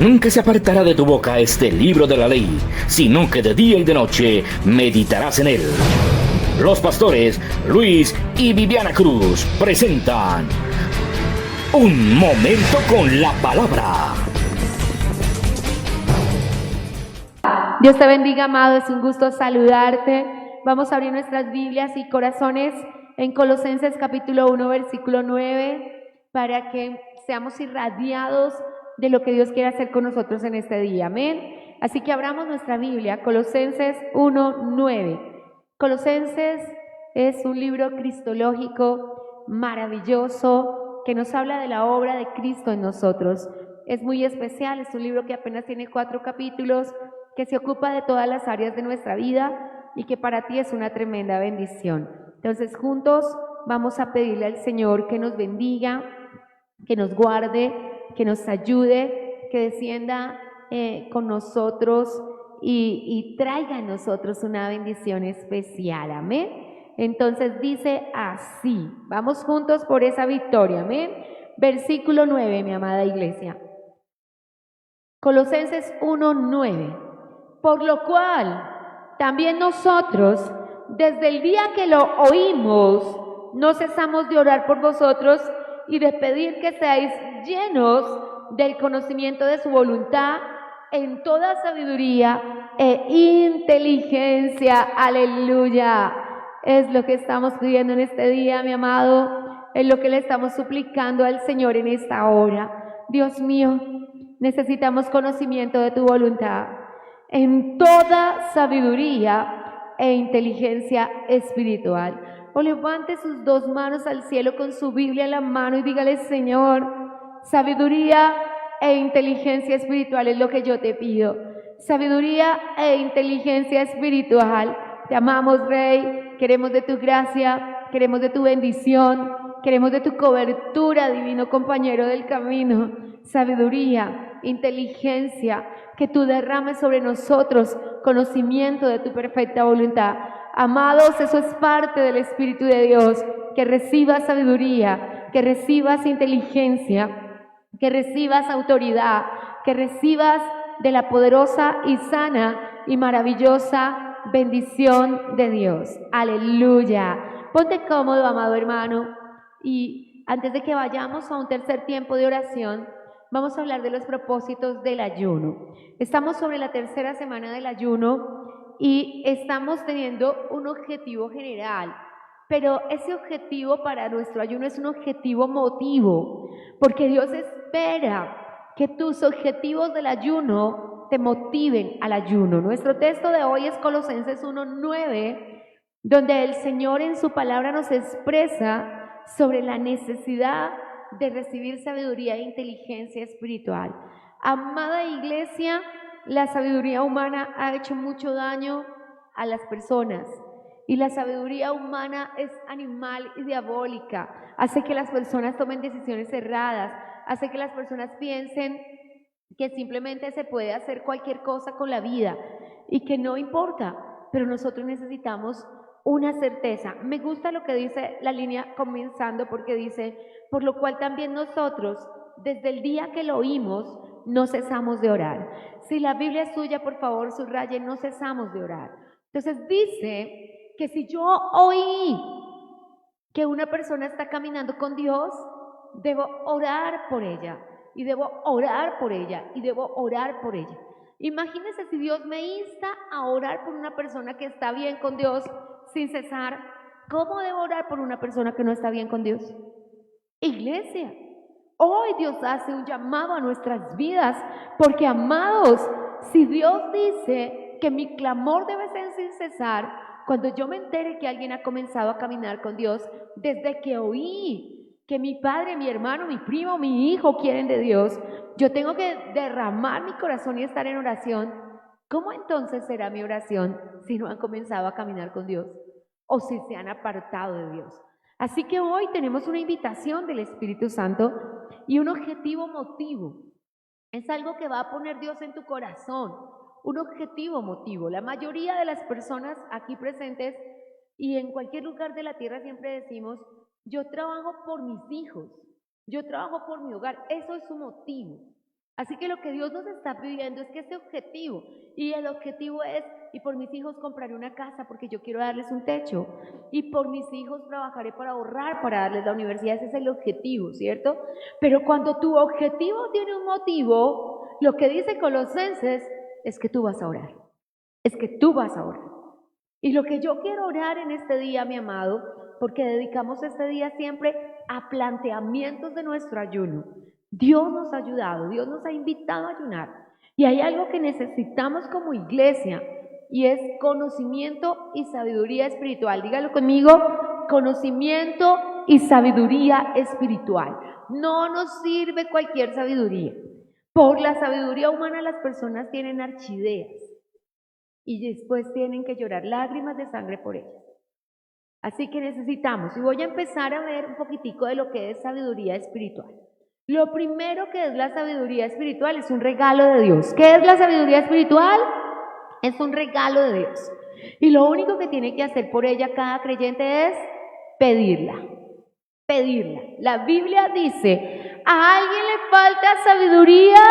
Nunca se apartará de tu boca este libro de la ley, sino que de día y de noche meditarás en él. Los pastores Luis y Viviana Cruz presentan Un Momento con la Palabra. Dios te bendiga, amado, es un gusto saludarte. Vamos a abrir nuestras Biblias y corazones en Colosenses capítulo 1, versículo 9, para que seamos irradiados de lo que Dios quiere hacer con nosotros en este día. Amén. Así que abramos nuestra Biblia, Colosenses 1, 9. Colosenses es un libro cristológico maravilloso que nos habla de la obra de Cristo en nosotros. Es muy especial, es un libro que apenas tiene 4 capítulos, que se ocupa de todas las áreas de nuestra vida y que para ti es una tremenda bendición. Entonces, juntos vamos a pedirle al Señor que nos bendiga, que nos guarde, que nos ayude, que descienda con nosotros y traiga a nosotros una bendición especial. Amén. Entonces dice así, vamos juntos por esa victoria. Amén. Versículo 9, mi amada iglesia. Colosenses 1:9. Por lo cual, también nosotros, desde el día que lo oímos, no cesamos de orar por vosotros y de pedir que seáis llenos del conocimiento de su voluntad en toda sabiduría e inteligencia. Aleluya. Es lo que estamos pidiendo en este día, mi amado. Es lo que le estamos suplicando al Señor en esta hora. Dios mío, necesitamos conocimiento de tu voluntad en toda sabiduría e inteligencia espiritual. O levante sus 2 manos al cielo con su Biblia en la mano y dígale: Señor, sabiduría e inteligencia espiritual es lo que yo te pido. Sabiduría e inteligencia espiritual. Te amamos, Rey. Queremos de tu gracia, queremos de tu bendición, queremos de tu cobertura, divino compañero del camino. Sabiduría, inteligencia, que tú derrames sobre nosotros conocimiento de tu perfecta voluntad. Amados, eso es parte del Espíritu de Dios, que recibas sabiduría, que recibas inteligencia, que recibas autoridad, que recibas de la poderosa y sana y maravillosa bendición de Dios. Aleluya. Ponte cómodo, amado hermano, y antes de que vayamos a un tercer tiempo de oración, vamos a hablar de los propósitos del ayuno. Estamos sobre la tercera semana del ayuno y estamos teniendo un objetivo general, pero ese objetivo para nuestro ayuno es un objetivo motivo, porque Dios espera que tus objetivos del ayuno te motiven al ayuno. Nuestro texto de hoy es Colosenses 1:9, donde el Señor en su palabra nos expresa sobre la necesidad de recibir sabiduría e inteligencia espiritual. Amada iglesia, la sabiduría humana ha hecho mucho daño a las personas y la sabiduría humana es animal y diabólica. Hace que las personas tomen decisiones erradas, hace que las personas piensen que simplemente se puede hacer cualquier cosa con la vida y que no importa, pero nosotros necesitamos una certeza. Me gusta lo que dice la línea comenzando, porque dice: por lo cual también nosotros, desde el día que lo oímos, no cesamos de orar. Si la Biblia es suya, por favor, subraye: no cesamos de orar. Entonces dice que si yo oí que una persona está caminando con Dios, debo orar por ella, y debo orar por ella, y debo orar por ella. Imagínense si Dios me insta a orar por una persona que está bien con Dios sin cesar. ¿Cómo debo orar por una persona que no está bien con Dios? Iglesia, hoy Dios hace un llamado a nuestras vidas, porque, amados, si Dios dice que mi clamor debe ser sin cesar, cuando yo me entere que alguien ha comenzado a caminar con Dios, desde que oí que mi padre, mi hermano, mi primo, mi hijo quieren de Dios, yo tengo que derramar mi corazón y estar en oración. ¿Cómo entonces será mi oración si no han comenzado a caminar con Dios o si se han apartado de Dios? Así que hoy tenemos una invitación del Espíritu Santo y un objetivo motivo. Es algo que va a poner Dios en tu corazón, un objetivo motivo. La mayoría de las personas aquí presentes y en cualquier lugar de la tierra siempre decimos: yo trabajo por mis hijos, yo trabajo por mi hogar. Eso es su motivo. Así que lo que Dios nos está pidiendo es que ese objetivo, y el objetivo es, y por mis hijos compraré una casa porque yo quiero darles un techo, y por mis hijos trabajaré para ahorrar, para darles la universidad, ese es el objetivo, ¿cierto? Pero cuando tu objetivo tiene un motivo, lo que dice Colosenses es que tú vas a orar, es que tú vas a orar. Y lo que yo quiero orar en este día, mi amado, porque dedicamos este día siempre a planteamientos de nuestro ayuno. Dios nos ha ayudado, Dios nos ha invitado a ayunar. Y hay algo que necesitamos como iglesia y es conocimiento y sabiduría espiritual. Dígalo conmigo, conocimiento y sabiduría espiritual. No nos sirve cualquier sabiduría. Por la sabiduría humana las personas tienen archideas y después tienen que llorar lágrimas de sangre por ellas. Así que necesitamos, y voy a empezar a ver un poquitico de lo que es sabiduría espiritual. Lo primero que es la sabiduría espiritual es un regalo de Dios. ¿Qué es la sabiduría espiritual? Es un regalo de Dios. Y lo único que tiene que hacer por ella cada creyente es pedirla. Pedirla. La Biblia dice, ¿a alguien le falta sabiduría?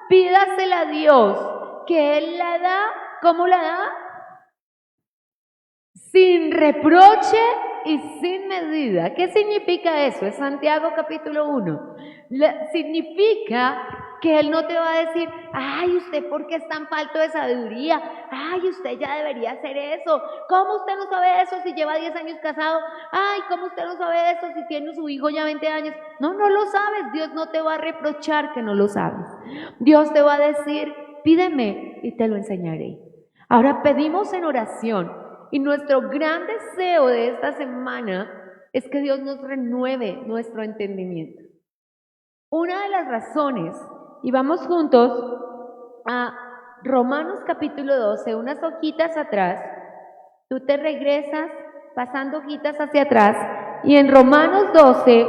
Pídasela a Dios, que Él la da. ¿Cómo la da? Sin reproche y sin medida. ¿Qué significa eso? Es Santiago capítulo 1. Significa que Él no te va a decir, ay, usted ¿por qué es tan falto de sabiduría? Ay, usted ya debería hacer eso. ¿Cómo usted no sabe eso si lleva 10 años casado? Ay, ¿cómo usted no sabe eso si tiene su hijo ya 20 años? No, no lo sabes. Dios no te va a reprochar que no lo sabes. Dios te va a decir, pídeme y te lo enseñaré. Ahora pedimos en oración. Y nuestro gran deseo de esta semana es que Dios nos renueve nuestro entendimiento. Una de las razones, y vamos juntos a Romanos capítulo 12, unas hojitas atrás, tú te regresas pasando hojitas hacia atrás, y en Romanos 12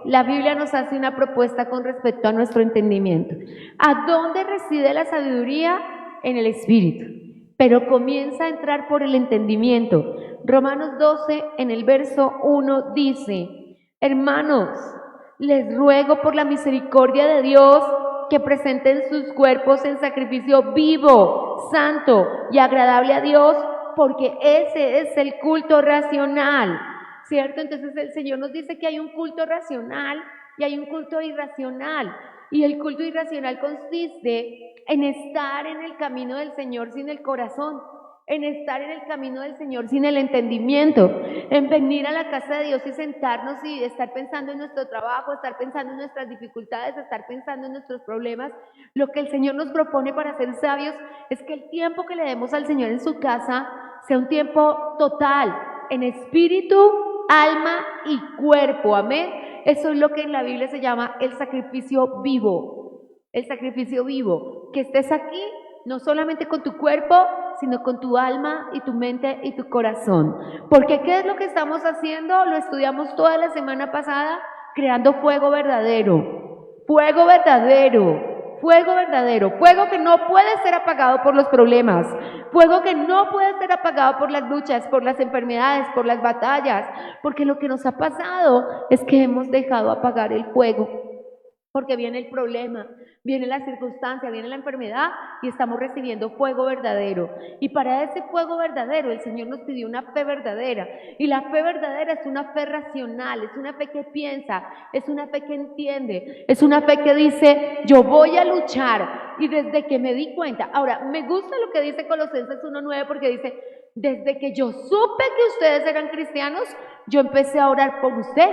la Biblia nos hace una propuesta con respecto a nuestro entendimiento. ¿A dónde reside la sabiduría? En el Espíritu. Pero comienza a entrar por el entendimiento. Romanos 12, en el verso 1 dice, hermanos, les ruego por la misericordia de Dios que presenten sus cuerpos en sacrificio vivo, santo y agradable a Dios, porque ese es el culto racional, ¿cierto? Entonces el Señor nos dice que hay un culto racional y hay un culto irracional. Y el culto irracional consiste en estar en el camino del Señor sin el corazón, en estar en el camino del Señor sin el entendimiento, en venir a la casa de Dios y sentarnos y estar pensando en nuestro trabajo, estar pensando en nuestras dificultades, estar pensando en nuestros problemas. Lo que el Señor nos propone para ser sabios es que el tiempo que le demos al Señor en su casa sea un tiempo total, en espíritu, alma y cuerpo, amén. Eso es lo que en la Biblia se llama el sacrificio vivo, el sacrificio vivo, que estés aquí no solamente con tu cuerpo, sino con tu alma y tu mente y tu corazón. Porque ¿qué es lo que estamos haciendo? Lo estudiamos toda la semana pasada, creando fuego verdadero, fuego verdadero, fuego verdadero, fuego que no puede ser apagado por los problemas, fuego que no puede ser apagado por las luchas, por las enfermedades, por las batallas, porque lo que nos ha pasado es que hemos dejado apagar el fuego. Porque viene el problema, viene la circunstancia, viene la enfermedad y estamos recibiendo fuego verdadero. Y para ese fuego verdadero el Señor nos pidió una fe verdadera. Y la fe verdadera es una fe racional, es una fe que piensa, es una fe que entiende, es una fe que dice, yo voy a luchar. Y desde que me di cuenta, ahora me gusta lo que dice Colosenses 1:9 porque dice, desde que yo supe que ustedes eran cristianos, yo empecé a orar por usted.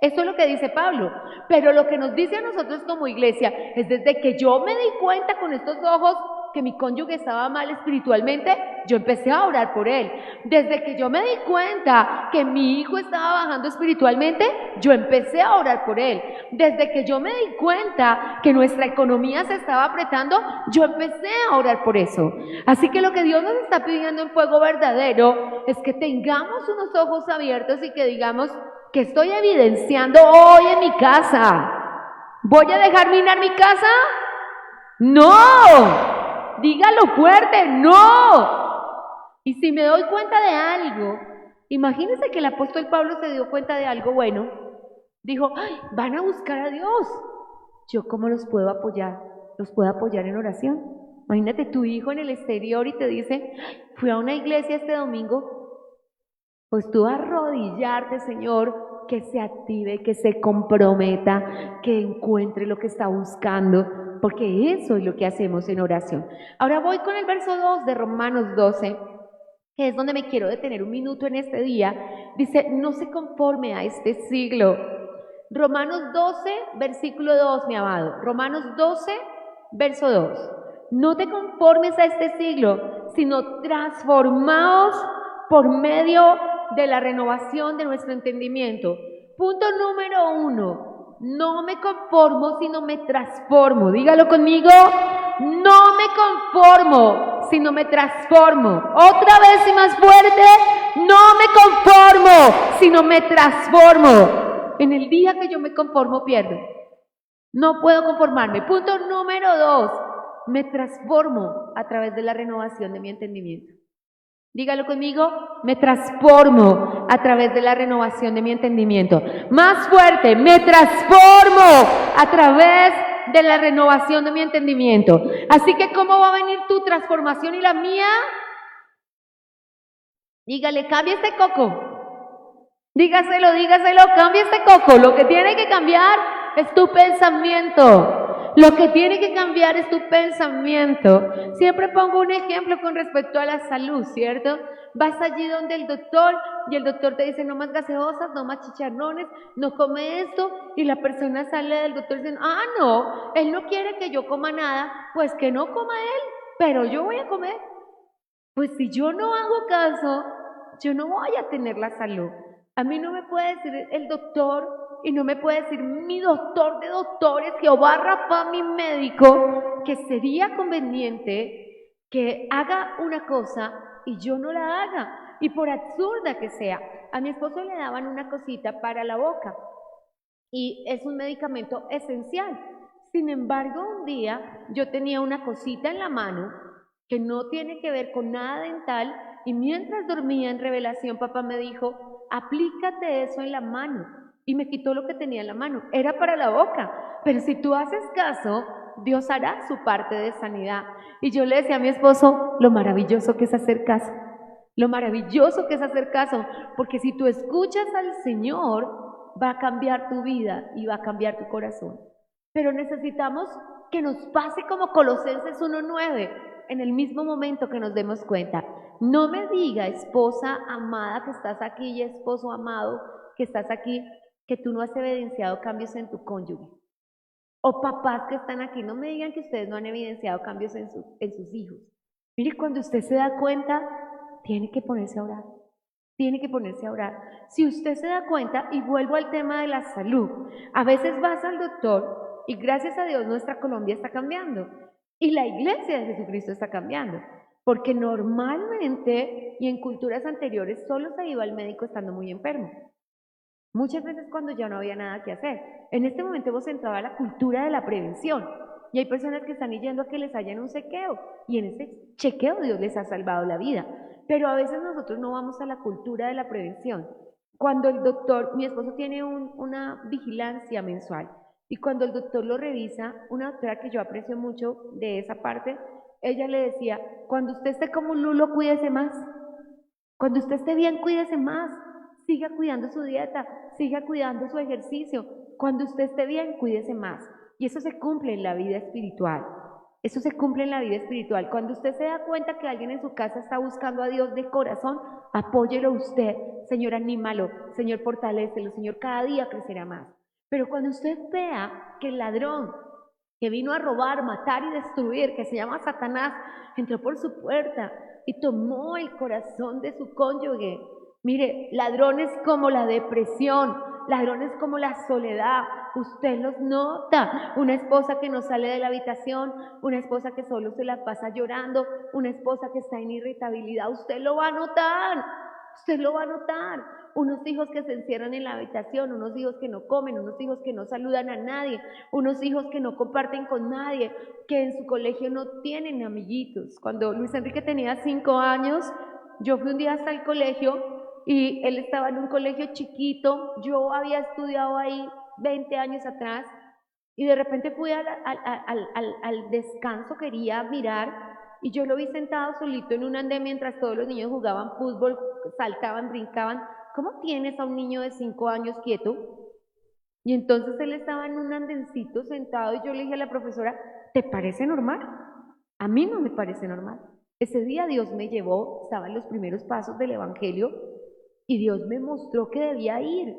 Eso es lo que dice Pablo, pero lo que nos dice a nosotros como iglesia es desde que yo me di cuenta con estos ojos que mi cónyuge estaba mal espiritualmente, yo empecé a orar por él. Desde que yo me di cuenta que mi hijo estaba bajando espiritualmente, yo empecé a orar por él. Desde que yo me di cuenta que nuestra economía se estaba apretando, yo empecé a orar por eso. Así que lo que Dios nos está pidiendo en fuego verdadero es que tengamos unos ojos abiertos y que digamos, que estoy evidenciando hoy en mi casa. ¿Voy a dejar minar mi casa? ¡No! Dígalo fuerte, ¡no! Y si me doy cuenta de algo, imagínense que el apóstol Pablo se dio cuenta de algo bueno. Dijo, ¡ay, van a buscar a Dios! ¿yo cómo los puedo apoyar? ¿Los puedo apoyar en oración? Imagínate tu hijo en el exterior y te dice, fui a una iglesia este domingo, pues tú arrodillarte, Señor, que se active, que se comprometa, que encuentre lo que está buscando, porque eso es lo que hacemos en oración. Ahora voy con el verso 2 de Romanos 12, que es donde me quiero detener un minuto en este día. Dice, no se conforme a este siglo. Romanos 12, versículo 2, mi amado. Romanos 12, verso 2. No te conformes a este siglo, sino transformaos por medio de la renovación de nuestro entendimiento. Punto número 1. No me conformo, sino me transformo. Dígalo conmigo. No me conformo, sino me transformo. Otra vez y más fuerte. No me conformo, sino me transformo. En el día que yo me conformo, pierdo. No puedo conformarme. Punto número 2. Me transformo a través de la renovación de mi entendimiento. Dígalo conmigo, me transformo a través de la renovación de mi entendimiento. Más fuerte, me transformo a través de la renovación de mi entendimiento. Así que, ¿cómo va a venir tu transformación y la mía? Dígale, cambia este coco. Dígaselo, cambia este coco. Lo que tiene que cambiar es tu pensamiento. Lo que tiene que cambiar es tu pensamiento. Siempre pongo un ejemplo con respecto a la salud, ¿cierto? Vas allí donde el doctor y el doctor te dice no más gaseosas, no más chicharrones, no come esto, y la persona sale del doctor diciendo, no, él no quiere que yo coma nada, pues que no coma él, pero yo voy a comer. Pues si yo no hago caso, yo no voy a tener la salud. A mí no me puede decir el doctor y no me puede decir mi doctor de doctores, Jehová Rafa, mi médico, que sería conveniente que haga una cosa y yo no la haga. Y por absurda que sea, a mi esposo le daban una cosita para la boca y es un medicamento esencial. Sin embargo, un día yo tenía una cosita en la mano que no tiene que ver con nada dental y mientras dormía en revelación, papá me dijo, aplícate eso en la mano. Y me quitó lo que tenía en la mano. Era para la boca. Pero si tú haces caso, Dios hará su parte de sanidad. Y yo le decía a mi esposo, lo maravilloso que es hacer caso. Lo maravilloso que es hacer caso. Porque si tú escuchas al Señor, va a cambiar tu vida y va a cambiar tu corazón. Pero necesitamos que nos pase como Colosenses 1:9, en el mismo momento que nos demos cuenta. No me diga, esposa amada que estás aquí y esposo amado que estás aquí, que tú no has evidenciado cambios en tu cónyuge. O papás que están aquí, no me digan que ustedes no han evidenciado cambios en sus hijos. Mire, cuando usted se da cuenta, tiene que ponerse a orar. Tiene que ponerse a orar. Si usted se da cuenta, y vuelvo al tema de la salud, a veces vas al doctor y gracias a Dios nuestra Colombia está cambiando. Y la iglesia de Jesucristo está cambiando. Porque normalmente y en culturas anteriores solo se iba al médico estando muy enfermo. Muchas veces cuando ya no había nada que hacer. En este momento hemos entrado a la cultura de la prevención. Y hay personas que están yendo a que les hagan un chequeo. Y en ese chequeo Dios les ha salvado la vida. Pero a veces nosotros no vamos a la cultura de la prevención. Cuando el doctor, mi esposo tiene una vigilancia mensual. Y cuando el doctor lo revisa, una doctora que yo aprecio mucho de esa parte, ella le decía, cuando usted esté como un lulo, cuídese más. Cuando usted esté bien, cuídese más. Siga cuidando su dieta, siga cuidando su ejercicio. Cuando usted esté bien, cuídese más. Y eso se cumple en la vida espiritual. Eso se cumple en la vida espiritual. Cuando usted se da cuenta que alguien en su casa está buscando a Dios de corazón, apóyelo usted. Señor, anímalo. Señor, fortalécelo. Señor, cada día crecerá más. Pero cuando usted vea que el ladrón que vino a robar, matar y destruir, que se llama Satanás, entró por su puerta y tomó el corazón de su cónyuge. Mire, ladrones como la depresión, ladrones como la soledad, usted los nota. Una esposa que no sale de la habitación, una esposa que solo se la pasa llorando, una esposa que está en irritabilidad, usted lo va a notar. Usted lo va a notar. Unos hijos que se encierran en la habitación, unos hijos que no comen, unos hijos que no saludan a nadie, unos hijos que no comparten con nadie, que en su colegio no tienen amiguitos. Cuando Luis Enrique tenía 5 años, yo fui un día hasta el colegio y él estaba en un colegio chiquito. Yo había estudiado ahí 20 años atrás Y de repente fui al descanso, quería mirar, y yo lo vi sentado solito en un andén mientras todos los niños jugaban fútbol, saltaban, brincaban. ¿Cómo tienes a un niño de 5 años quieto? Y entonces él estaba en un andencito sentado y yo le dije a la profesora, ¿te parece normal? A mí no me parece normal. Ese día Dios me llevó, estaba en los primeros pasos del Evangelio, y Dios me mostró que debía ir.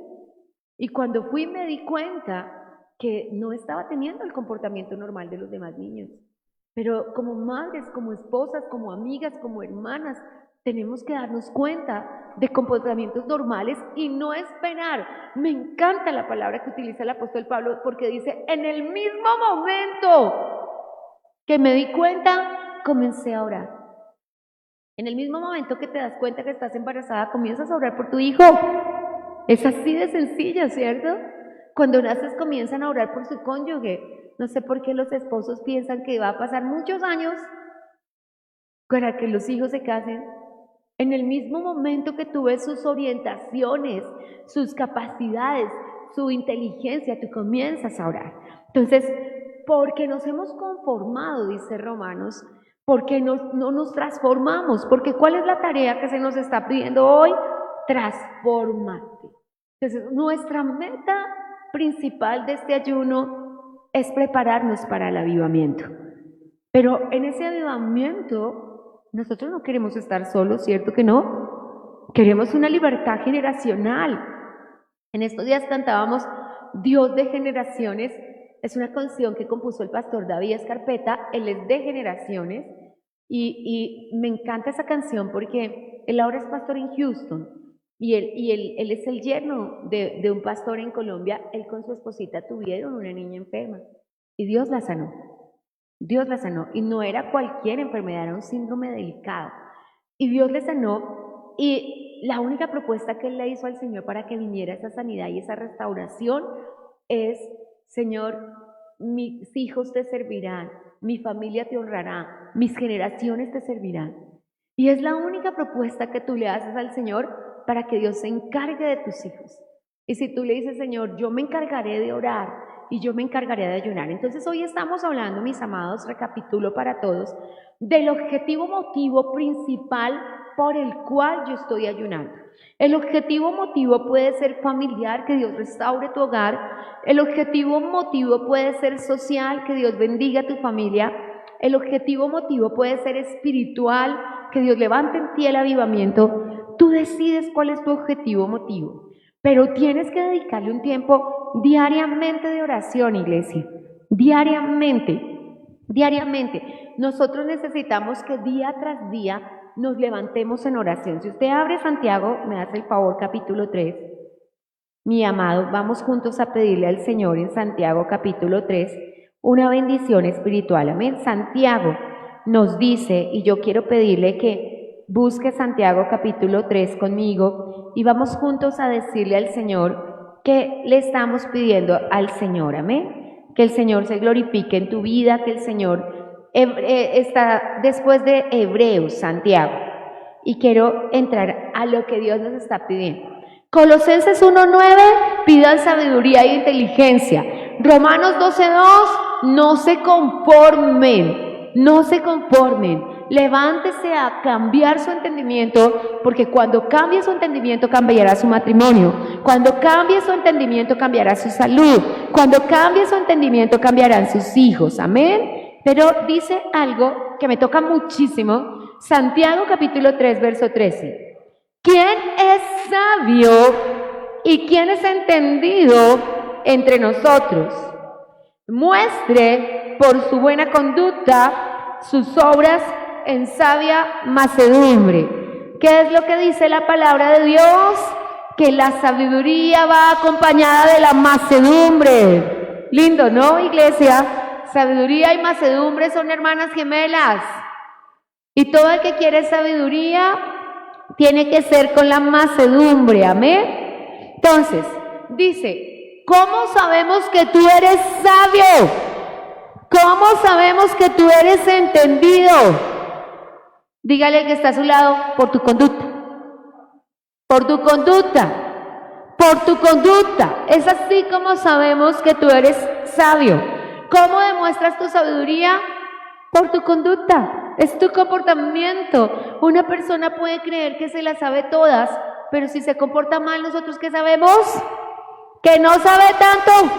Y cuando fui me di cuenta que no estaba teniendo el comportamiento normal de los demás niños. Pero como madres, como esposas, como amigas, como hermanas, tenemos que darnos cuenta de comportamientos normales y no esperar. Me encanta la palabra que utiliza el apóstol Pablo porque dice, en el mismo momento que me di cuenta, comencé a orar. En el mismo momento que te das cuenta que estás embarazada, comienzas a orar por tu hijo. Es así de sencillo, ¿cierto? Cuando naces comienzan a orar por su cónyuge. No sé por qué los esposos piensan que va a pasar muchos años para que los hijos se casen. En el mismo momento que tú ves sus orientaciones, sus capacidades, su inteligencia, tú comienzas a orar. Entonces, porque nos hemos conformado, dice Romanos, porque no nos transformamos, porque ¿cuál es la tarea que se nos está pidiendo hoy? Transfórmate. Entonces, nuestra meta principal de este ayuno es prepararnos para el avivamiento. Pero en ese avivamiento, nosotros no queremos estar solos, ¿cierto que no? Queremos una libertad generacional. En estos días cantábamos Dios de generaciones. Es una canción que compuso el pastor David Escarpeta. Él es de generaciones y me encanta esa canción porque él ahora es pastor en Houston y él es el yerno de un pastor en Colombia. Él con su esposita tuvieron una niña enferma y Dios la sanó. Dios la sanó y no era cualquier enfermedad, era un síndrome delicado. Y Dios le sanó y la única propuesta que él le hizo al Señor para que viniera esa sanidad y esa restauración es, Señor, mis hijos te servirán, mi familia te honrará, mis generaciones te servirán. Y es la única propuesta que tú le haces al Señor para que Dios se encargue de tus hijos. Y si tú le dices, Señor, yo me encargaré de orar, y yo me encargaré de ayunar. Entonces hoy estamos hablando, mis amados, recapitulo para todos, del objetivo motivo principal por el cual yo estoy ayunando. El objetivo motivo puede ser familiar, que Dios restaure tu hogar. El objetivo motivo puede ser social, que Dios bendiga a tu familia. El objetivo motivo puede ser espiritual, que Dios levante en ti el avivamiento. Tú decides cuál es tu objetivo motivo. Pero tienes que dedicarle un tiempo diariamente de oración, iglesia. Diariamente. Nosotros necesitamos que día tras día nos levantemos en oración. Si usted abre Santiago, me hace el favor, capítulo 3. Mi amado, vamos juntos a pedirle al Señor en Santiago, capítulo 3, una bendición espiritual. Amén. Santiago nos dice, y yo quiero pedirle que busque Santiago, capítulo 3 conmigo, y vamos juntos a decirle al Señor que le estamos pidiendo al Señor, amén. Que el Señor se glorifique en tu vida, que el Señor está después de Hebreos, Santiago. Y quiero entrar a lo que Dios nos está pidiendo. Colosenses 1:9, pidan sabiduría e inteligencia. Romanos 12:2, no se conformen. Levántese a cambiar su entendimiento, porque cuando cambie su entendimiento cambiará su matrimonio. Cuando cambie su entendimiento cambiará su salud. Cuando cambie su entendimiento cambiarán sus hijos. Amén. Pero dice algo que me toca muchísimo. Santiago capítulo 3, verso 13. ¿Quién es sabio y quién es entendido entre nosotros? Muestre por su buena conducta sus obras en sabia mansedumbre. ¿Qué es lo que dice la palabra de Dios? Que la sabiduría va acompañada de la mansedumbre. Lindo, ¿no, iglesia? Sabiduría y mansedumbre son hermanas gemelas. Y todo el que quiere sabiduría tiene que ser con la mansedumbre. Amén. Entonces, dice, ¿cómo sabemos que tú eres sabio? ¿Cómo sabemos que tú eres entendido? Dígale al que está a su lado, por tu conducta. Por tu conducta. por tu conducta. Es así como sabemos que tú eres sabio. ¿Cómo demuestras tu sabiduría? Por tu conducta, es tu comportamiento. Una persona puede creer que se las sabe todas, pero si se comporta mal, ¿nosotros qué sabemos? Que no sabe tanto.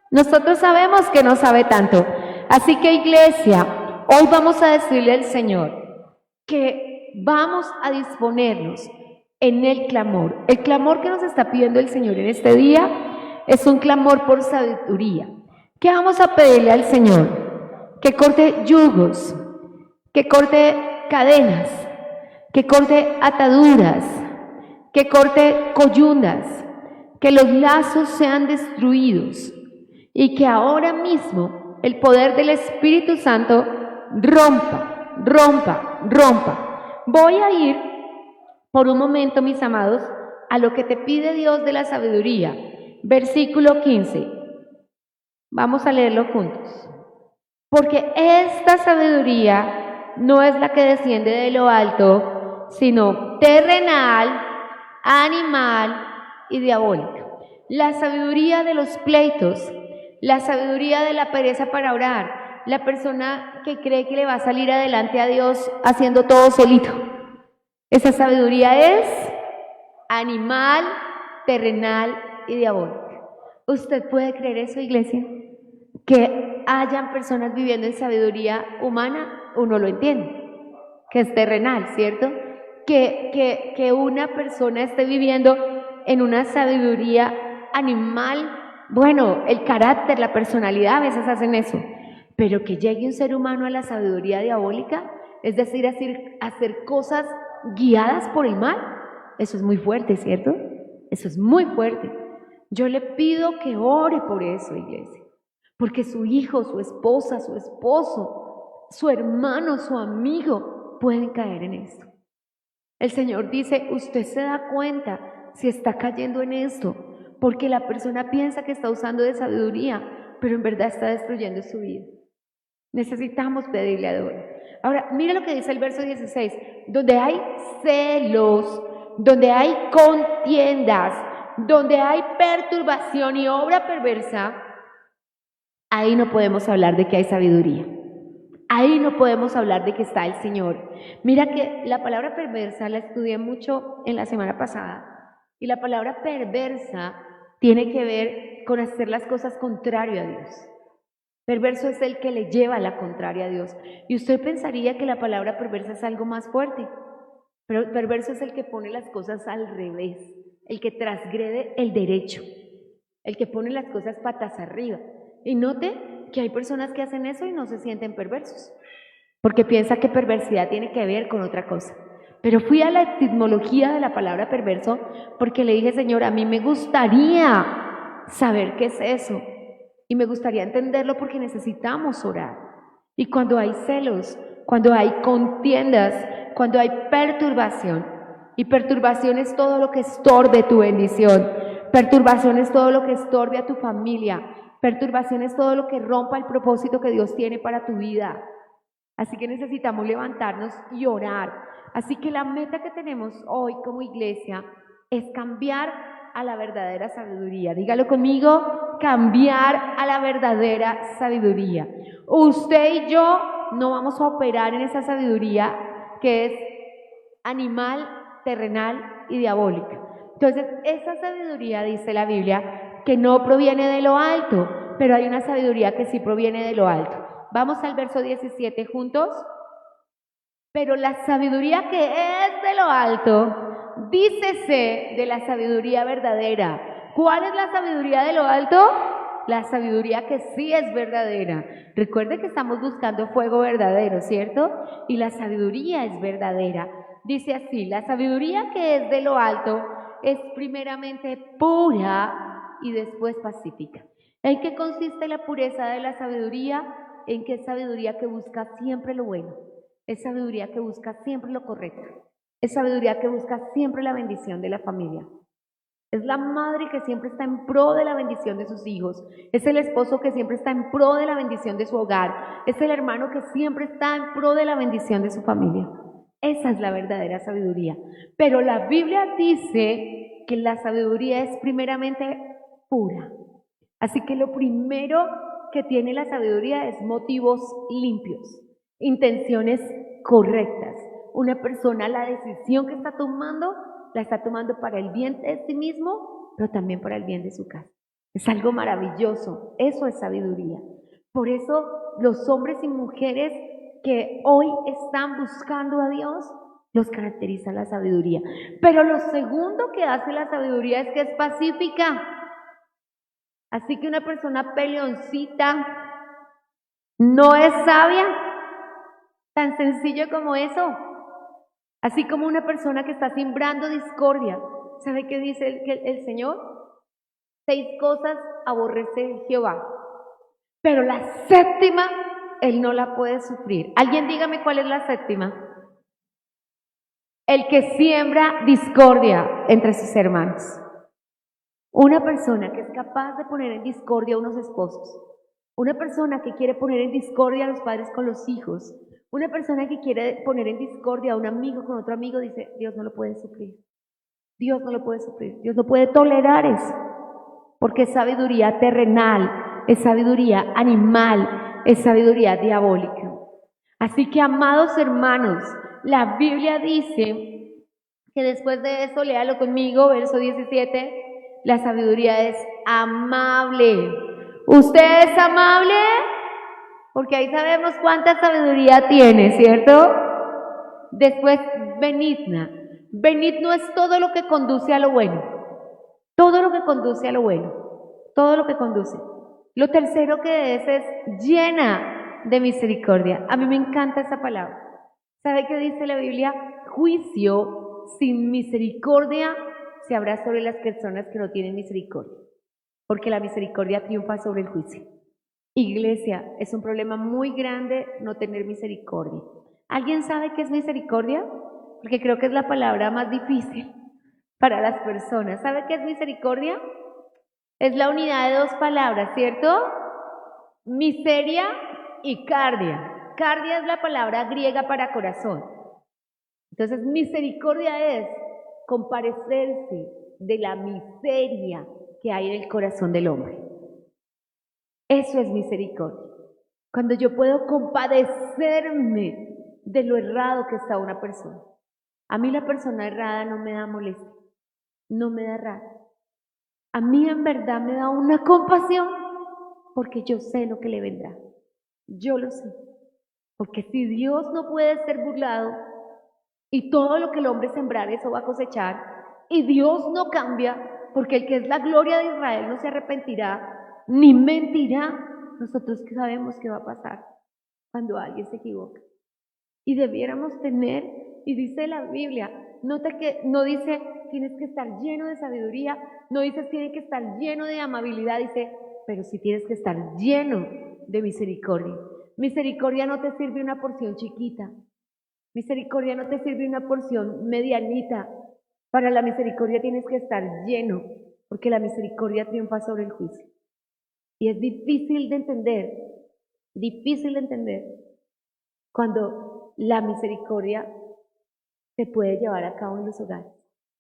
Nosotros sabemos que no sabe tanto. Así que, iglesia, hoy vamos a decirle al Señor que vamos a disponernos en el clamor. El clamor que nos está pidiendo el Señor en este día es un clamor por sabiduría. ¿Qué vamos a pedirle al Señor? Que corte yugos, que corte cadenas, que corte ataduras, que corte coyundas, que los lazos sean destruidos y que ahora mismo el poder del Espíritu Santo rompa. Voy a ir por un momento, mis amados, a lo que te pide Dios de la sabiduría. Versículo 15. Vamos a leerlo juntos. Porque esta sabiduría no es la que desciende de lo alto, sino terrenal, animal y diabólica. La sabiduría de los pleitos, la sabiduría de la pereza para orar, la persona que cree que le va a salir adelante a Dios haciendo todo solito. Esa sabiduría es animal, terrenal y diabólica. ¿Usted puede creer eso, iglesia? Que hayan personas viviendo en sabiduría humana, uno lo entiende, que es terrenal, ¿cierto? Que una persona esté viviendo en una sabiduría animal, bueno, el carácter, la personalidad a veces hacen eso, pero que llegue un ser humano a la sabiduría diabólica, es decir, hacer cosas guiadas por el mal, eso es muy fuerte, ¿cierto? Eso es muy fuerte. Yo le pido que ore por eso, iglesia. Porque su hijo, su esposa, su esposo, su hermano, su amigo pueden caer en esto. El Señor dice, usted se da cuenta si está cayendo en esto, porque la persona piensa que está usando de sabiduría, pero en verdad está destruyendo su vida. Necesitamos pedirle a Dios. Ahora, mira lo que dice el verso 16, donde hay celos, donde hay contiendas, donde hay perturbación y obra perversa, ahí no podemos hablar de que hay sabiduría. Ahí no podemos hablar de que está el Señor. Mira que la palabra perversa la estudié mucho en la semana pasada. Y la palabra perversa tiene que ver con hacer las cosas contrario a Dios. Perverso es el que le lleva a la contraria a Dios. Y usted pensaría que la palabra perversa es algo más fuerte. Pero perverso es el que pone las cosas al revés. El que transgrede el derecho. El que pone las cosas patas arriba. Y note que hay personas que hacen eso y no se sienten perversos, porque piensa que perversidad tiene que ver con otra cosa. Pero fui a la etimología de la palabra perverso porque le dije, Señor, a mí me gustaría saber qué es eso y me gustaría entenderlo porque necesitamos orar. Y cuando hay celos, cuando hay contiendas, cuando hay perturbación, y perturbación es todo lo que estorbe tu bendición, perturbación es todo lo que estorbe a tu familia, perturbación es todo lo que rompa el propósito que Dios tiene para tu vida. Así que necesitamos levantarnos y orar. Así que la meta que tenemos hoy como iglesia es cambiar a la verdadera sabiduría. Dígalo conmigo, cambiar a la verdadera sabiduría. Usted y yo no vamos a operar en esa sabiduría que es animal, terrenal y diabólica. Entonces, esa sabiduría, dice la Biblia, que no proviene de lo alto, pero hay una sabiduría que sí proviene de lo alto. Vamos al verso 17 juntos. Pero la sabiduría que es de lo alto, dícese de la sabiduría verdadera. ¿Cuál es la sabiduría de lo alto? La sabiduría que sí es verdadera. Recuerde que estamos buscando fuego verdadero, ¿cierto? Y la sabiduría es verdadera. Dice así, la sabiduría que es de lo alto es primeramente pura y después pacífica. ¿En qué consiste la pureza de la sabiduría? En que es sabiduría que busca siempre lo bueno, es sabiduría que busca siempre lo correcto, es sabiduría que busca siempre la bendición de la familia. Es la madre que siempre está en pro de la bendición de sus hijos, es el esposo que siempre está en pro de la bendición de su hogar, es el hermano que siempre está en pro de la bendición de su familia. Esa es la verdadera sabiduría. Pero la Biblia dice que la sabiduría es primeramente pura. Así que lo primero que tiene la sabiduría es motivos limpios, intenciones correctas. Una persona, la decisión que está tomando, la está tomando para el bien de sí mismo, pero también para el bien de su casa. Es algo maravilloso. Eso es sabiduría. Por eso los hombres y mujeres que hoy están buscando a Dios, los caracteriza la sabiduría. Pero lo segundo que hace la sabiduría es que es pacífica. Así que una persona peleoncita no es sabia, tan sencillo como eso. Así como una persona que está sembrando discordia. ¿Sabe qué dice el Señor? 6 cosas aborrece Jehová, pero la séptima Él no la puede sufrir. Alguien dígame cuál es la séptima. El que siembra discordia entre sus hermanos. Una persona que es capaz de poner en discordia a unos esposos, una persona que quiere poner en discordia a los padres con los hijos, una persona que quiere poner en discordia a un amigo con otro amigo, dice, Dios no lo puede sufrir. Dios no lo puede sufrir. Dios no puede tolerar eso, porque es sabiduría terrenal, es sabiduría animal, es sabiduría diabólica. Así que, amados hermanos, la Biblia dice que después de eso, léalo conmigo, verso 17, la sabiduría es amable. ¿Usted es amable? Porque ahí sabemos cuánta sabiduría tiene, ¿cierto? Después, benigna. Benigno es todo lo que conduce a lo bueno. Todo lo que conduce a lo bueno. Todo lo que conduce. Lo tercero que es llena de misericordia. A mí me encanta esa palabra. ¿Sabe qué dice la Biblia? Juicio sin misericordia se habrá sobre las personas que no tienen misericordia. Porque la misericordia triunfa sobre el juicio. Iglesia, es un problema muy grande no tener misericordia. ¿Alguien sabe qué es misericordia? Porque creo que es la palabra más difícil para las personas. ¿Sabe qué es misericordia? Es la unidad de 2 palabras, ¿cierto? Miseria y cardia. Cardia es la palabra griega para corazón. Entonces, misericordia es compadecerse de la miseria que hay en el corazón del hombre. Eso es misericordia. Cuando yo puedo compadecerme de lo errado que está una persona. A mí la persona errada no me da molestia, no me da rabia. A mí en verdad me da una compasión porque yo sé lo que le vendrá. Yo lo sé. Porque si Dios no puede ser burlado y todo lo que el hombre sembrar eso va a cosechar y Dios no cambia porque el que es la gloria de Israel no se arrepentirá ni mentirá, nosotros sabemos qué va a pasar cuando alguien se equivoca. Y debiéramos tener, y dice la Biblia, nota que no dice tienes que estar lleno de sabiduría, no dice tienes que estar lleno de amabilidad, dice, pero sí tienes que estar lleno de misericordia. Misericordia no te sirve una porción chiquita, misericordia no te sirve una porción medianita, para la misericordia tienes que estar lleno, porque la misericordia triunfa sobre el juicio. Y es difícil de entender cuando la misericordia se puede llevar a cabo en los hogares.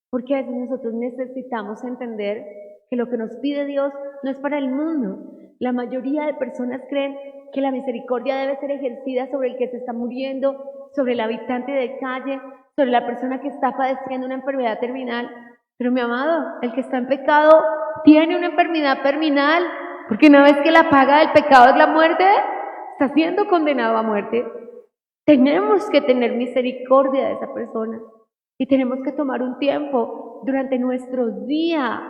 Porque a veces nosotros necesitamos entender que lo que nos pide Dios no es para el mundo. La mayoría de personas creen que la misericordia debe ser ejercida sobre el que se está muriendo, sobre el habitante de calle, sobre la persona que está padeciendo una enfermedad terminal. Pero mi amado, el que está en pecado tiene una enfermedad terminal, porque una vez que la paga del pecado es la muerte, está siendo condenado a muerte. Tenemos que tener misericordia de esa persona y tenemos que tomar un tiempo durante nuestro día,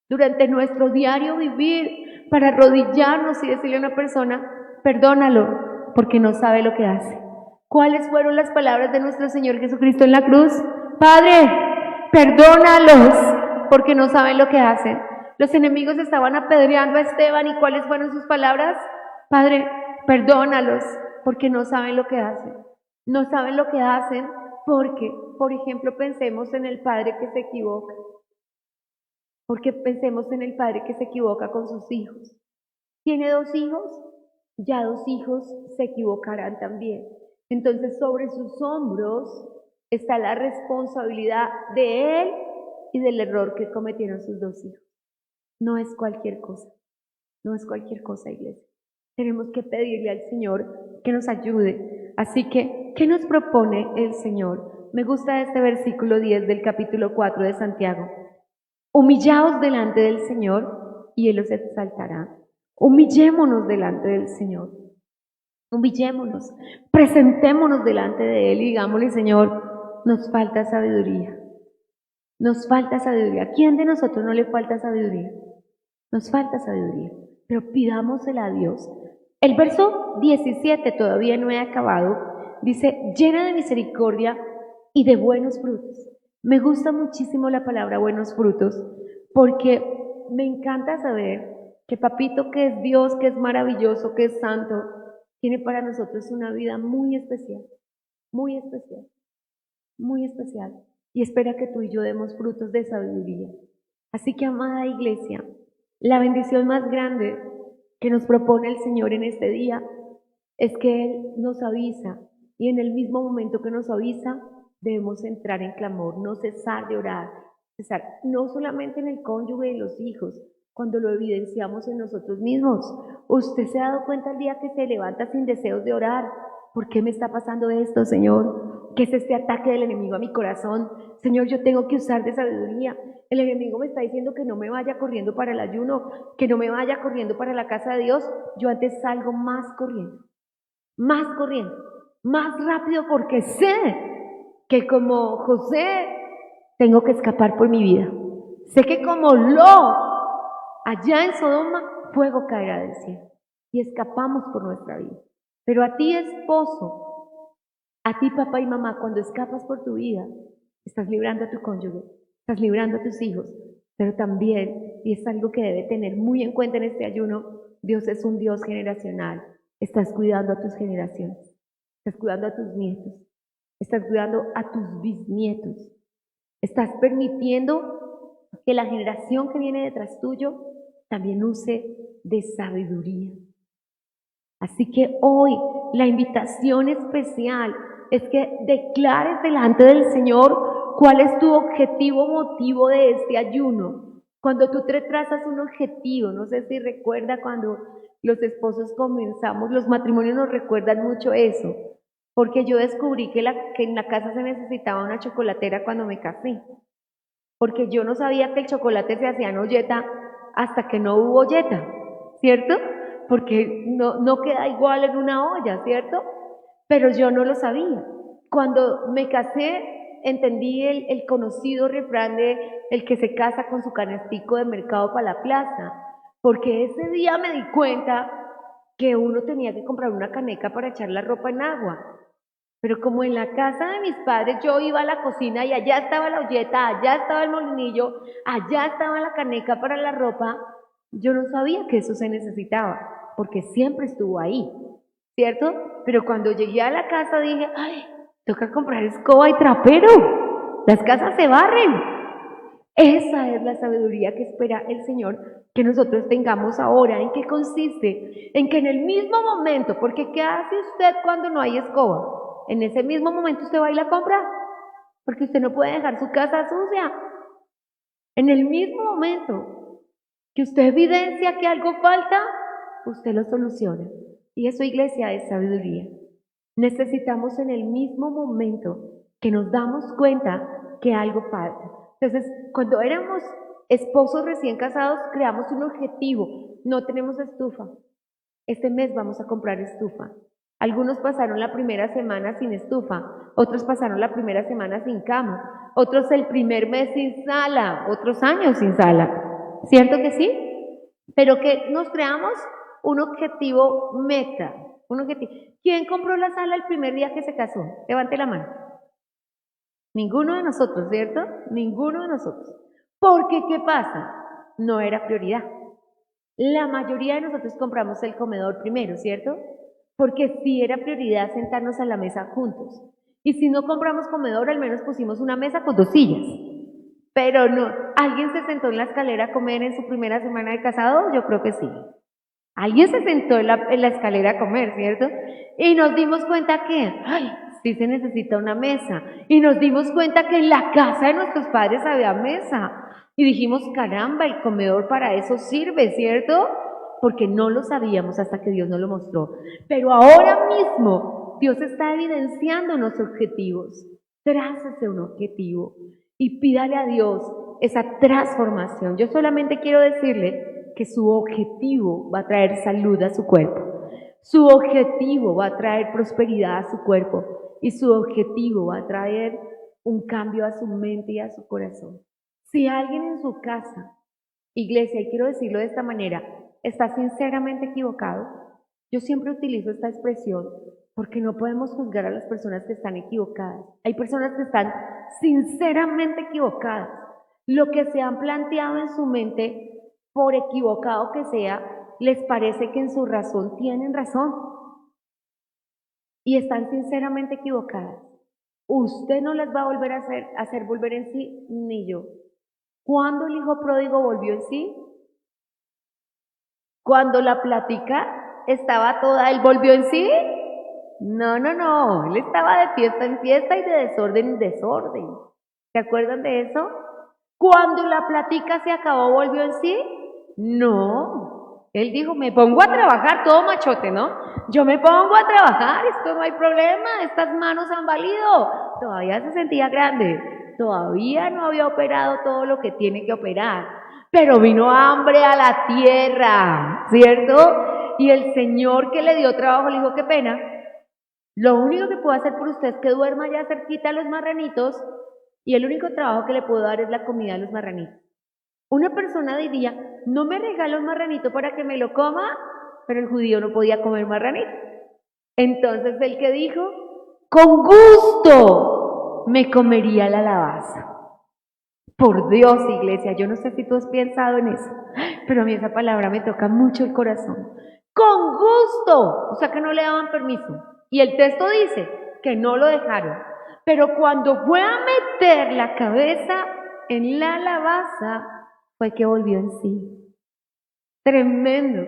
durante nuestro diario vivir, para arrodillarnos y decirle a una persona, perdónalo porque no sabe lo que hace. ¿Cuáles fueron las palabras de nuestro Señor Jesucristo en la cruz? Padre, perdónalos porque no saben lo que hacen. Los enemigos estaban apedreando a Esteban y ¿cuáles fueron sus palabras? Padre, perdónalos porque no saben lo que hacen. No saben lo que hacen porque, por ejemplo, pensemos en el padre que se equivoca. Porque pensemos en el padre que se equivoca con sus hijos. ¿Tiene 2 hijos? Ya 2 hijos se equivocarán también. Entonces, sobre sus hombros está la responsabilidad de él y del error que cometieron sus dos hijos. No es cualquier cosa, no es cualquier cosa, iglesia. Tenemos que pedirle al Señor que nos ayude. Así que, ¿qué nos propone el Señor? Me gusta este versículo 10 del capítulo 4 de Santiago. Humillaos delante del Señor y Él os exaltará. Humillémonos delante del Señor. Humillémonos, presentémonos delante de Él y digámosle, Señor, nos falta sabiduría. Nos falta sabiduría. ¿A quién de nosotros no le falta sabiduría? Nos falta sabiduría, pero pidámosela a Dios. El verso 17, todavía no he acabado, dice, llena de misericordia y de buenos frutos. Me gusta muchísimo la palabra buenos frutos, porque me encanta saber que Papito, que es Dios, que es maravilloso, que es santo, tiene para nosotros una vida muy especial, muy especial, muy especial. Y espera que tú y yo demos frutos de sabiduría. Así que, amada iglesia, la bendición más grande que nos propone el Señor en este día es que Él nos avisa y en el mismo momento que nos avisa debemos entrar en clamor, no cesar de orar, cesar no solamente en el cónyuge y los hijos, cuando lo evidenciamos en nosotros mismos. Usted se ha dado cuenta el día que se levanta sin deseos de orar. ¿Por qué me está pasando esto, Señor? ¿Qué es este ataque del enemigo a mi corazón? Señor, yo tengo que usar de sabiduría. El enemigo me está diciendo que no me vaya corriendo para el ayuno, que no me vaya corriendo para la casa de Dios. Yo antes salgo más corriendo, más rápido, porque sé que como José tengo que escapar por mi vida. Sé que como Lot, allá en Sodoma, fuego caerá del cielo y escapamos por nuestra vida. Pero a ti, esposo, a ti, papá y mamá, cuando escapas por tu vida, estás librando a tu cónyuge, estás librando a tus hijos, pero también, y es algo que debe tener muy en cuenta en este ayuno, Dios es un Dios generacional. Estás cuidando a tus generaciones, estás cuidando a tus nietos, estás cuidando a tus bisnietos, estás permitiendo que la generación que viene detrás tuyo también use de sabiduría. Así que hoy la invitación especial es que declares delante del Señor cuál es tu objetivo, motivo de este ayuno. Cuando tú te trazas un objetivo, no sé si recuerda cuando los esposos comenzamos, los matrimonios nos recuerdan mucho eso, porque yo descubrí que en la casa se necesitaba una chocolatera cuando me casé, porque yo no sabía que el chocolate se hacía en olleta hasta que no hubo olleta, ¿cierto? Porque no queda igual en una olla, ¿cierto? Pero yo no lo sabía. Cuando me casé, entendí el conocido refrán de el que se casa con su canastico de mercado para la plaza, porque ese día me di cuenta que uno tenía que comprar una caneca para echar la ropa en agua. Pero como en la casa de mis padres yo iba a la cocina y allá estaba la olleta, allá estaba el molinillo, allá estaba la caneca para la ropa, yo no sabía que eso se necesitaba, porque siempre estuvo ahí, ¿cierto? Pero cuando llegué a la casa dije, ay, toca comprar escoba y trapero, las casas se barren. Esa es la sabiduría que espera el Señor que nosotros tengamos ahora. ¿En qué consiste? En que en el mismo momento, porque ¿qué hace usted cuando no hay escoba? En ese mismo momento usted va y la compra, porque usted no puede dejar su casa sucia. En el mismo momento que usted evidencia que algo falta, usted lo soluciona. Y eso, iglesia, es sabiduría. Necesitamos en el mismo momento que nos damos cuenta que algo falta. Entonces, cuando éramos esposos recién casados, creamos un objetivo. No tenemos estufa. Este mes vamos a comprar estufa. Algunos pasaron la primera semana sin estufa, otros pasaron la primera semana sin cama, otros el primer mes sin sala, otros años sin sala. ¿Cierto que sí? Pero que nos creamos un objetivo meta, un objetivo. ¿Quién compró la sala el primer día que se casó? Levante la mano. Ninguno de nosotros, ¿cierto? Ninguno de nosotros. Porque, ¿qué pasa? No era prioridad. La mayoría de nosotros compramos el comedor primero, ¿cierto? Porque sí era prioridad sentarnos a la mesa juntos. Y si no compramos comedor, al menos pusimos una mesa con 2 sillas. Pero no, ¿alguien se sentó en la escalera a comer en su primera semana de casado? Yo creo que sí. Alguien se sentó en la escalera a comer, ¿cierto? Y nos dimos cuenta que, ay, sí se necesita una mesa. Y nos dimos cuenta que en la casa de nuestros padres había mesa. Y dijimos, caramba, el comedor para eso sirve, ¿cierto? Porque no lo sabíamos hasta que Dios nos lo mostró. Pero ahora mismo Dios está evidenciando unos objetivos. Trácese un objetivo y pídale a Dios esa transformación. Yo solamente quiero decirle que su objetivo va a traer salud a su cuerpo. Su objetivo va a traer prosperidad a su cuerpo. Y su objetivo va a traer un cambio a su mente y a su corazón. Si alguien en su casa, iglesia, y quiero decirlo de esta manera, está sinceramente equivocado, yo siempre utilizo esta expresión porque no podemos juzgar a las personas que están equivocadas. Hay personas que están sinceramente equivocadas. Lo que se han planteado en su mente, por equivocado que sea, les parece que en su razón tienen razón. Y están sinceramente equivocadas. Usted no las va a volver a hacer volver en sí, ni yo. ¿Cuándo el hijo pródigo volvió en sí? Cuando la plática estaba toda, ¿él volvió en sí? No, él estaba de fiesta en fiesta y de desorden en desorden. ¿Se acuerdan de eso? Cuando la plática se acabó, ¿volvió en sí? No, él dijo, me pongo a trabajar, todo machote, ¿no? Yo me pongo a trabajar, esto no hay problema, estas manos han valido. Todavía se sentía grande, todavía no había operado todo lo que tiene que operar, pero vino hambre a la tierra, ¿cierto? Y el Señor que le dio trabajo le dijo, qué pena, lo único que puedo hacer por usted es que duerma ya cerquita a los marranitos y el único trabajo que le puedo dar es la comida a los marranitos. Una persona diría, no me regala un marranito para que me lo coma, pero el judío no podía comer marranito. Entonces el que dijo, con gusto me comería la lavaza. Por Dios, iglesia, yo no sé si tú has pensado en eso, pero a mí esa palabra me toca mucho el corazón. Con gusto, o sea que no le daban permiso. Y el texto dice que no lo dejaron. Pero cuando fue a meter la cabeza en la lavaza, fue que volvió en sí. Tremendo.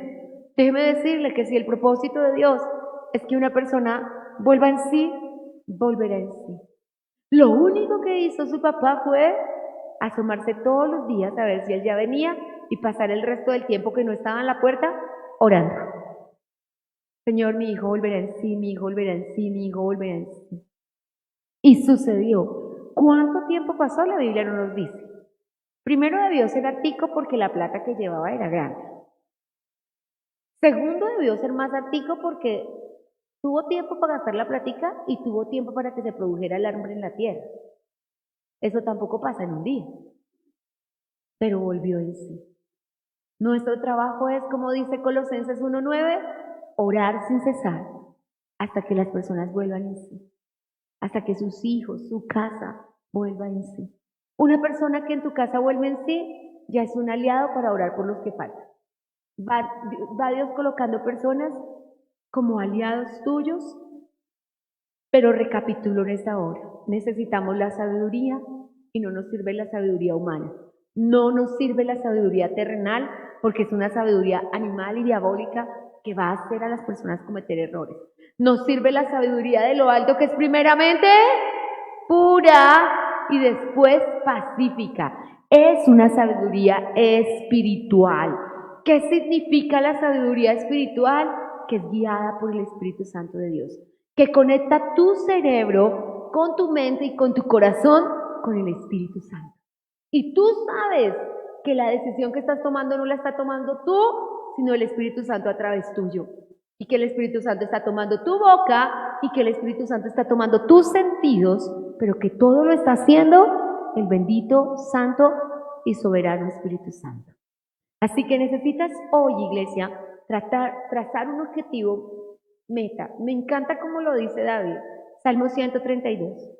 Déjeme decirle que si el propósito de Dios es que una persona vuelva en sí, volverá en sí. Lo único que hizo su papá fue asomarse todos los días a ver si él ya venía y pasar el resto del tiempo que no estaba en la puerta orando. Señor, mi hijo volverá en sí, mi hijo volverá en sí, mi hijo volverá en sí. Y sucedió. ¿Cuánto tiempo pasó? La Biblia no nos dice. Primero debió ser artico porque la plata que llevaba era grande. Segundo debió ser más artico porque tuvo tiempo para gastar la platica y tuvo tiempo para que se produjera el hambre en la tierra. Eso tampoco pasa en un día. Pero volvió en sí. Nuestro trabajo es, como dice Colosenses 1:9, orar sin cesar hasta que las personas vuelvan en sí. Hasta que sus hijos, su casa, vuelvan en sí. Una persona que en tu casa vuelve en sí, ya es un aliado para orar por los que faltan. Va Dios colocando personas como aliados tuyos, pero recapitulo en esta hora. Necesitamos la sabiduría y no nos sirve la sabiduría humana. No nos sirve la sabiduría terrenal porque es una sabiduría animal y diabólica que va a hacer a las personas cometer errores. Nos sirve la sabiduría de lo alto, que es primeramente pura y después pacífica. Es una sabiduría espiritual. ¿Qué significa la sabiduría espiritual? Que es guiada por el Espíritu Santo de Dios, que conecta tu cerebro con tu mente y con tu corazón con el Espíritu Santo. Y tú sabes que la decisión que estás tomando no la está tomando tú, sino el Espíritu Santo a través tuyo. Y que el Espíritu Santo está tomando tu boca y que el Espíritu Santo está tomando tus sentidos, pero que todo lo está haciendo el bendito, santo y soberano Espíritu Santo. Así que necesitas hoy, iglesia, trazar un objetivo, meta. Me encanta como lo dice David, Salmo 132.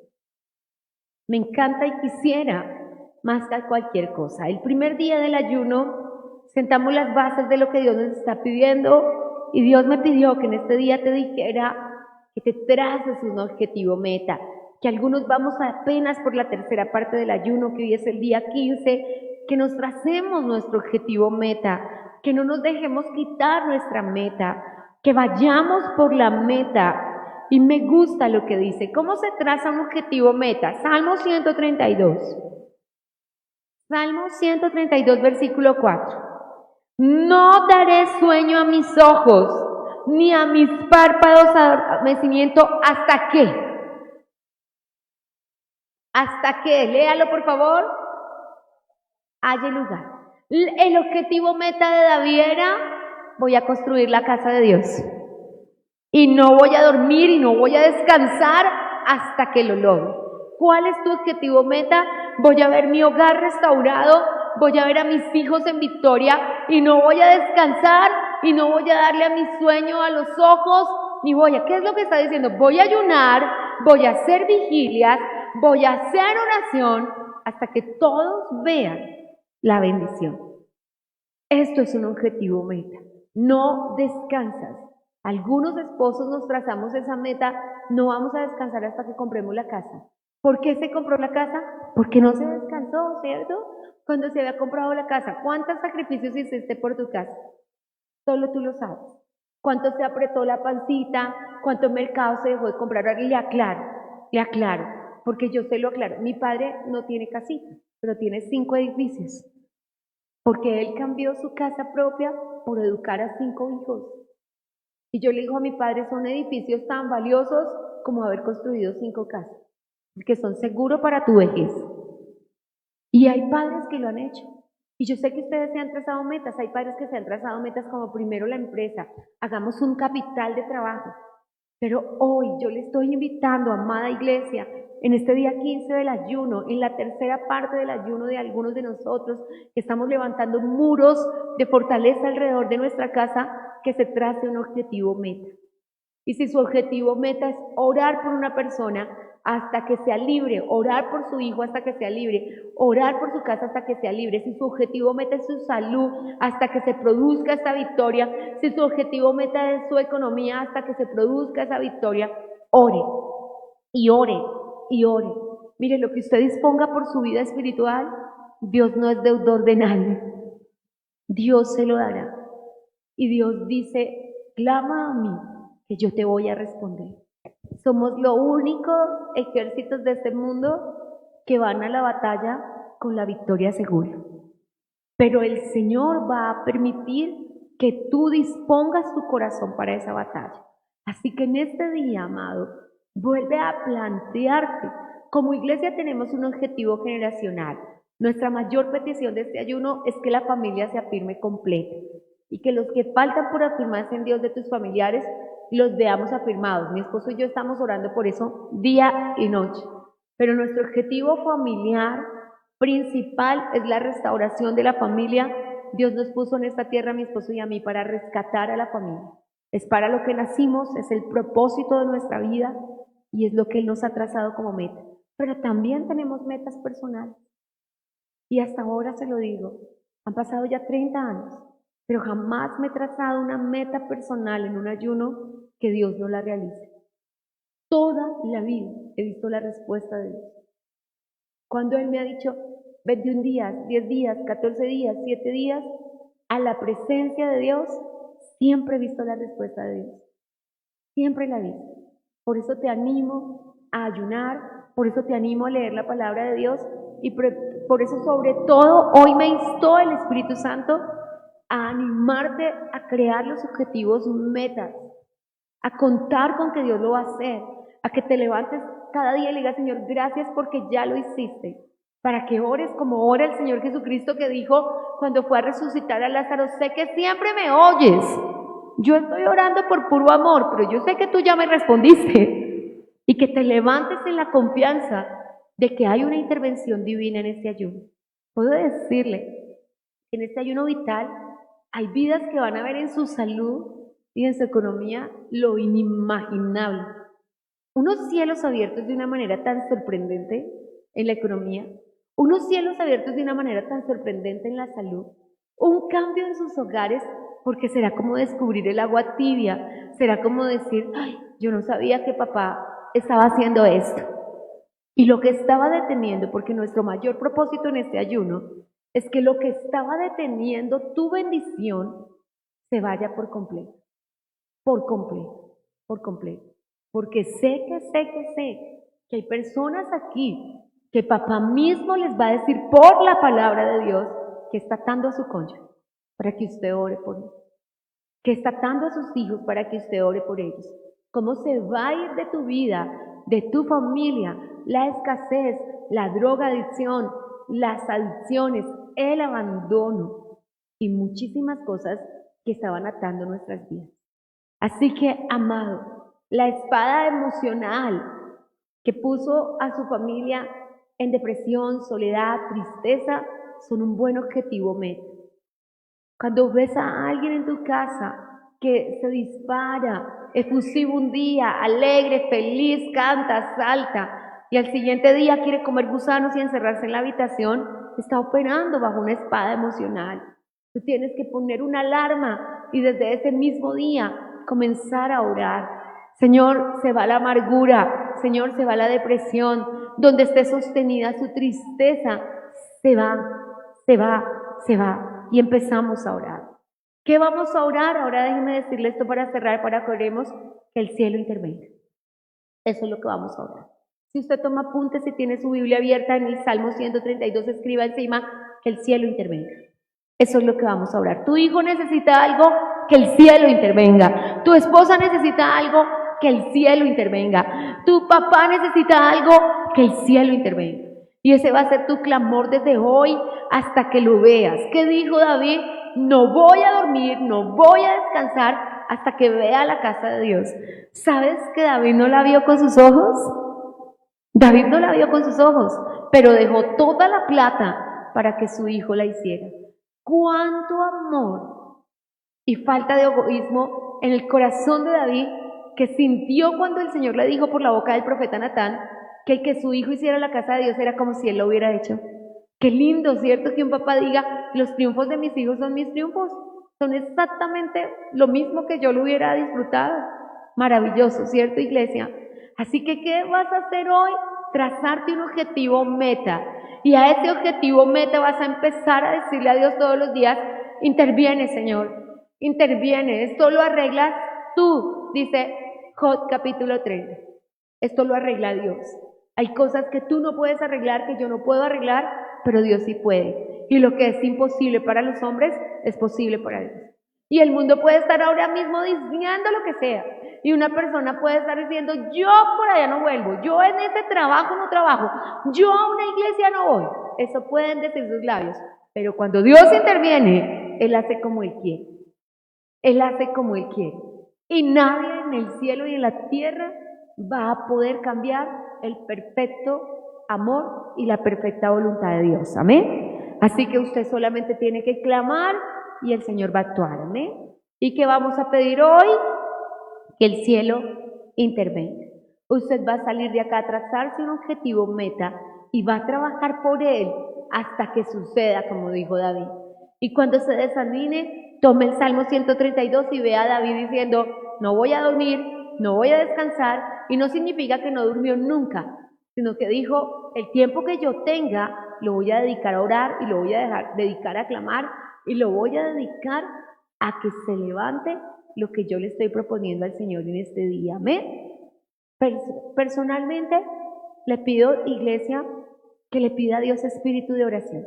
Me encanta y quisiera más que cualquier cosa. El primer día del ayuno sentamos las bases de lo que Dios nos está pidiendo y Dios me pidió que en este día te dijera que te traces un objetivo, meta, que algunos vamos apenas por la tercera parte del ayuno, que hoy es el día 15, que nos tracemos nuestro objetivo, meta, que no nos dejemos quitar nuestra meta, que vayamos por la meta, Y me gusta lo que dice. ¿Cómo se traza un objetivo meta? Salmo 132. Salmo 132, versículo 4. No daré sueño a mis ojos, ni a mis párpados adormecimiento, ¿hasta qué? ¿Hasta qué? Léalo, por favor. Haya lugar. El objetivo meta de David era: voy a construir la casa de Dios. Y no voy a dormir y no voy a descansar hasta que lo logre. ¿Cuál es tu objetivo meta? Voy a ver mi hogar restaurado, voy a ver a mis hijos en victoria y no voy a descansar y no voy a darle a mi sueño a los ojos, ni voy a... ¿Qué es lo que está diciendo? Voy a ayunar, voy a hacer vigilias, voy a hacer oración hasta que todos vean la bendición. Esto es un objetivo meta. No descansas. Algunos esposos nos trazamos esa meta: no vamos a descansar hasta que compremos la casa. ¿Por qué se compró la casa? Porque no se descansó, ¿cierto? Cuando se había comprado la casa, ¿cuántos sacrificios hiciste por tu casa? Solo tú lo sabes. ¿Cuánto se apretó la pancita? ¿Cuánto mercado se dejó de comprar? Le aclaro, porque yo se lo aclaro. Mi padre no tiene casita, pero tiene 5 edificios, porque él cambió su casa propia por educar a 5 hijos. Y yo le digo a mi padre: son edificios tan valiosos como haber construido 5 casas, que son seguros para tu vejez. Y hay padres que lo han hecho. Y yo sé que ustedes se han trazado metas. Hay padres que se han trazado metas como: primero la empresa, hagamos un capital de trabajo. Pero hoy yo le estoy invitando, amada iglesia, en este día 15 del ayuno, en la tercera parte del ayuno de algunos de nosotros, que estamos levantando muros de fortaleza alrededor de nuestra casa, que se trace un objetivo meta. Y si su objetivo meta es orar por una persona hasta que sea libre, orar por su hijo hasta que sea libre, orar por su casa hasta que sea libre, si su objetivo meta es su salud hasta que se produzca esta victoria, si su objetivo meta es su economía hasta que se produzca esa victoria, ore y ore y ore. Mire, lo que usted disponga por su vida espiritual, Dios no es deudor de nadie. Dios se lo dará. Y Dios dice: clama a mí, que yo te voy a responder. Somos los únicos ejércitos de este mundo que van a la batalla con la victoria segura. Pero el Señor va a permitir que tú dispongas tu corazón para esa batalla. Así que en este día, amado, vuelve a plantearte. Como iglesia tenemos un objetivo generacional. Nuestra mayor petición de este ayuno es que la familia se afirme completa y que los que faltan por afirmarse en Dios de tus familiares los veamos afirmados. Mi esposo y yo estamos orando por eso día y noche. Pero nuestro objetivo familiar principal es la restauración de la familia. Dios nos puso en esta tierra, a mi esposo y a mí, para rescatar a la familia. Es para lo que nacimos, es el propósito de nuestra vida y es lo que Él nos ha trazado como meta. Pero también tenemos metas personales. Y hasta ahora se lo digo, han pasado ya 30 años, pero jamás me he trazado una meta personal en un ayuno que Dios no la realice. Toda la vida he visto la respuesta de Dios. Cuando Él me ha dicho 21 días, 10 días, 14 días, 7 días, a la presencia de Dios, siempre he visto la respuesta de Dios. Siempre la he visto. Por eso te animo a ayunar, por eso te animo a leer la palabra de Dios y por eso sobre todo hoy me instó el Espíritu Santo a animarte a crear los objetivos metas, a contar con que Dios lo va a hacer, a que te levantes cada día y le digas: Señor, gracias porque ya lo hiciste, para que ores como ora el Señor Jesucristo, que dijo cuando fue a resucitar a Lázaro: sé que siempre me oyes, yo estoy orando por puro amor, pero yo sé que tú ya me respondiste, y que te levantes en la confianza de que hay una intervención divina en este ayuno. Puedo decirle que en este ayuno vital hay vidas que van a ver en su salud y en su economía lo inimaginable. Unos cielos abiertos de una manera tan sorprendente en la economía, unos cielos abiertos de una manera tan sorprendente en la salud, un cambio en sus hogares, porque será como descubrir el agua tibia, será como decir: ay, yo no sabía que papá estaba haciendo esto. Y lo que estaba deteniendo, porque nuestro mayor propósito en este ayuno es que lo que estaba deteniendo tu bendición se vaya por completo, por completo, por completo. porque sé que hay personas aquí que papá mismo les va a decir por la palabra de Dios que está atando a su cónyuge para que usted ore por él, que está atando a sus hijos para que usted ore por ellos. ¿Cómo se va a ir de tu vida, de tu familia, la escasez, la drogadicción, las adicciones, el abandono y muchísimas cosas que estaban atando nuestras vidas? Así que, amado, la espada emocional que puso a su familia en depresión, soledad, tristeza, son un buen objetivo meta. Cuando ves a alguien en tu casa que se dispara, efusivo un día, alegre, feliz, canta, salta, y al siguiente día quiere comer gusanos y encerrarse en la habitación, está operando bajo una espada emocional. Tú tienes que poner una alarma y desde ese mismo día comenzar a orar. Señor, se va la amargura, Señor, se va la depresión, donde esté sostenida su tristeza, se va, y empezamos a orar. ¿Qué vamos a orar? Ahora déjenme decirle esto para cerrar, para que oremos, que el cielo intervenga. Eso es lo que vamos a orar. Si usted toma apuntes y tiene su Biblia abierta en el Salmo 132, escriba encima que el cielo intervenga. Eso es lo que vamos a orar. Tu hijo necesita algo, que el cielo intervenga. Tu esposa necesita algo, que el cielo intervenga. Tu papá necesita algo, que el cielo intervenga. Y ese va a ser tu clamor desde hoy hasta que lo veas. ¿Qué dijo David? No voy a dormir, no voy a descansar hasta que vea la casa de Dios. ¿Sabes que David no la vio con sus ojos? David no la vio con sus ojos, pero dejó toda la plata para que su hijo la hiciera. ¡Cuánto amor y falta de egoísmo en el corazón de David, que sintió cuando el Señor le dijo por la boca del profeta Natán que el que su hijo hiciera la casa de Dios era como si él lo hubiera hecho? Qué lindo, ¿cierto? Que un papá diga, los triunfos de mis hijos son mis triunfos, son exactamente lo mismo que yo lo hubiera disfrutado. Maravilloso, ¿cierto, iglesia? Así que, ¿qué vas a hacer hoy? Trazarte un objetivo meta, y a ese objetivo meta vas a empezar a decirle a Dios todos los días, interviene, Señor, interviene, esto lo arreglas tú, dice Job capítulo 30, esto lo arregla Dios. Hay cosas que tú no puedes arreglar, que yo no puedo arreglar, pero Dios sí puede. Y lo que es imposible para los hombres, es posible para Dios. Y el mundo puede estar ahora mismo diciendo lo que sea. Y una persona puede estar diciendo, yo por allá no vuelvo, yo en ese trabajo no trabajo, yo a una iglesia no voy. Eso pueden decir sus labios. Pero cuando Dios interviene, Él hace como Él quiere. Él hace como Él quiere. Y nadie en el cielo y en la tierra va a poder cambiar el perfecto amor y la perfecta voluntad de Dios. Amén. Así que usted solamente tiene que clamar y el Señor va a actuar. Amén. ¿Y qué vamos a pedir hoy? Que el cielo intervenga. Usted va a salir de acá a trazarse un objetivo meta y va a trabajar por él hasta que suceda, como dijo David. Y cuando se desanime, tome el Salmo 132 y vea a David diciendo, no voy a dormir, no voy a descansar, y no significa que no durmió nunca, sino que dijo, el tiempo que yo tenga, lo voy a dedicar a orar, y lo voy a dedicar a clamar, y lo voy a dedicar a que se levante lo que yo le estoy proponiendo al Señor en este día. Amén. Personalmente, le pido, iglesia, que le pida a Dios espíritu de oración.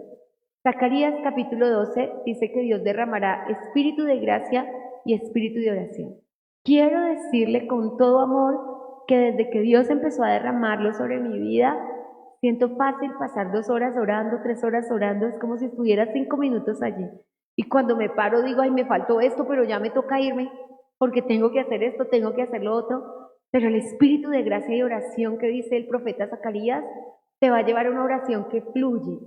Zacarías capítulo 12 dice que Dios derramará espíritu de gracia y espíritu de oración. Quiero decirle con todo amor que desde que Dios empezó a derramarlo sobre mi vida, siento fácil pasar 2 horas orando, 3 horas orando, es como si estuviera 5 minutos allí. Y cuando me paro digo, ay, me faltó esto, pero ya me toca irme, porque tengo que hacer esto, tengo que hacer lo otro. Pero el espíritu de gracia y oración que dice el profeta Zacarías, te va a llevar a una oración que fluye,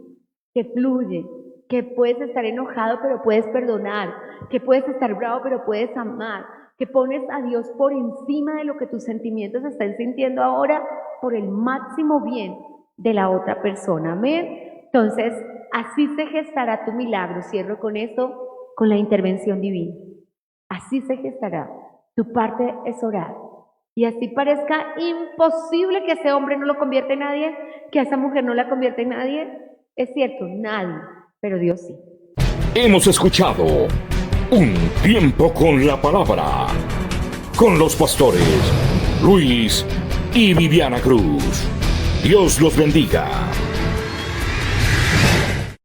que puedes estar enojado, pero puedes perdonar, que puedes estar bravo, pero puedes amar, que pones a Dios por encima de lo que tus sentimientos están sintiendo ahora, por el máximo bien de la otra persona. Amén. Entonces, así se gestará tu milagro. Cierro con esto, con la intervención divina. Así se gestará. Tu parte es orar. Y así parezca imposible que ese hombre no lo convierta en nadie, que a esa mujer no la convierta en nadie. Es cierto, nadie, pero Dios sí. Hemos escuchado Un Tiempo con la Palabra, con los pastores Luis y Viviana Cruz. Dios los bendiga.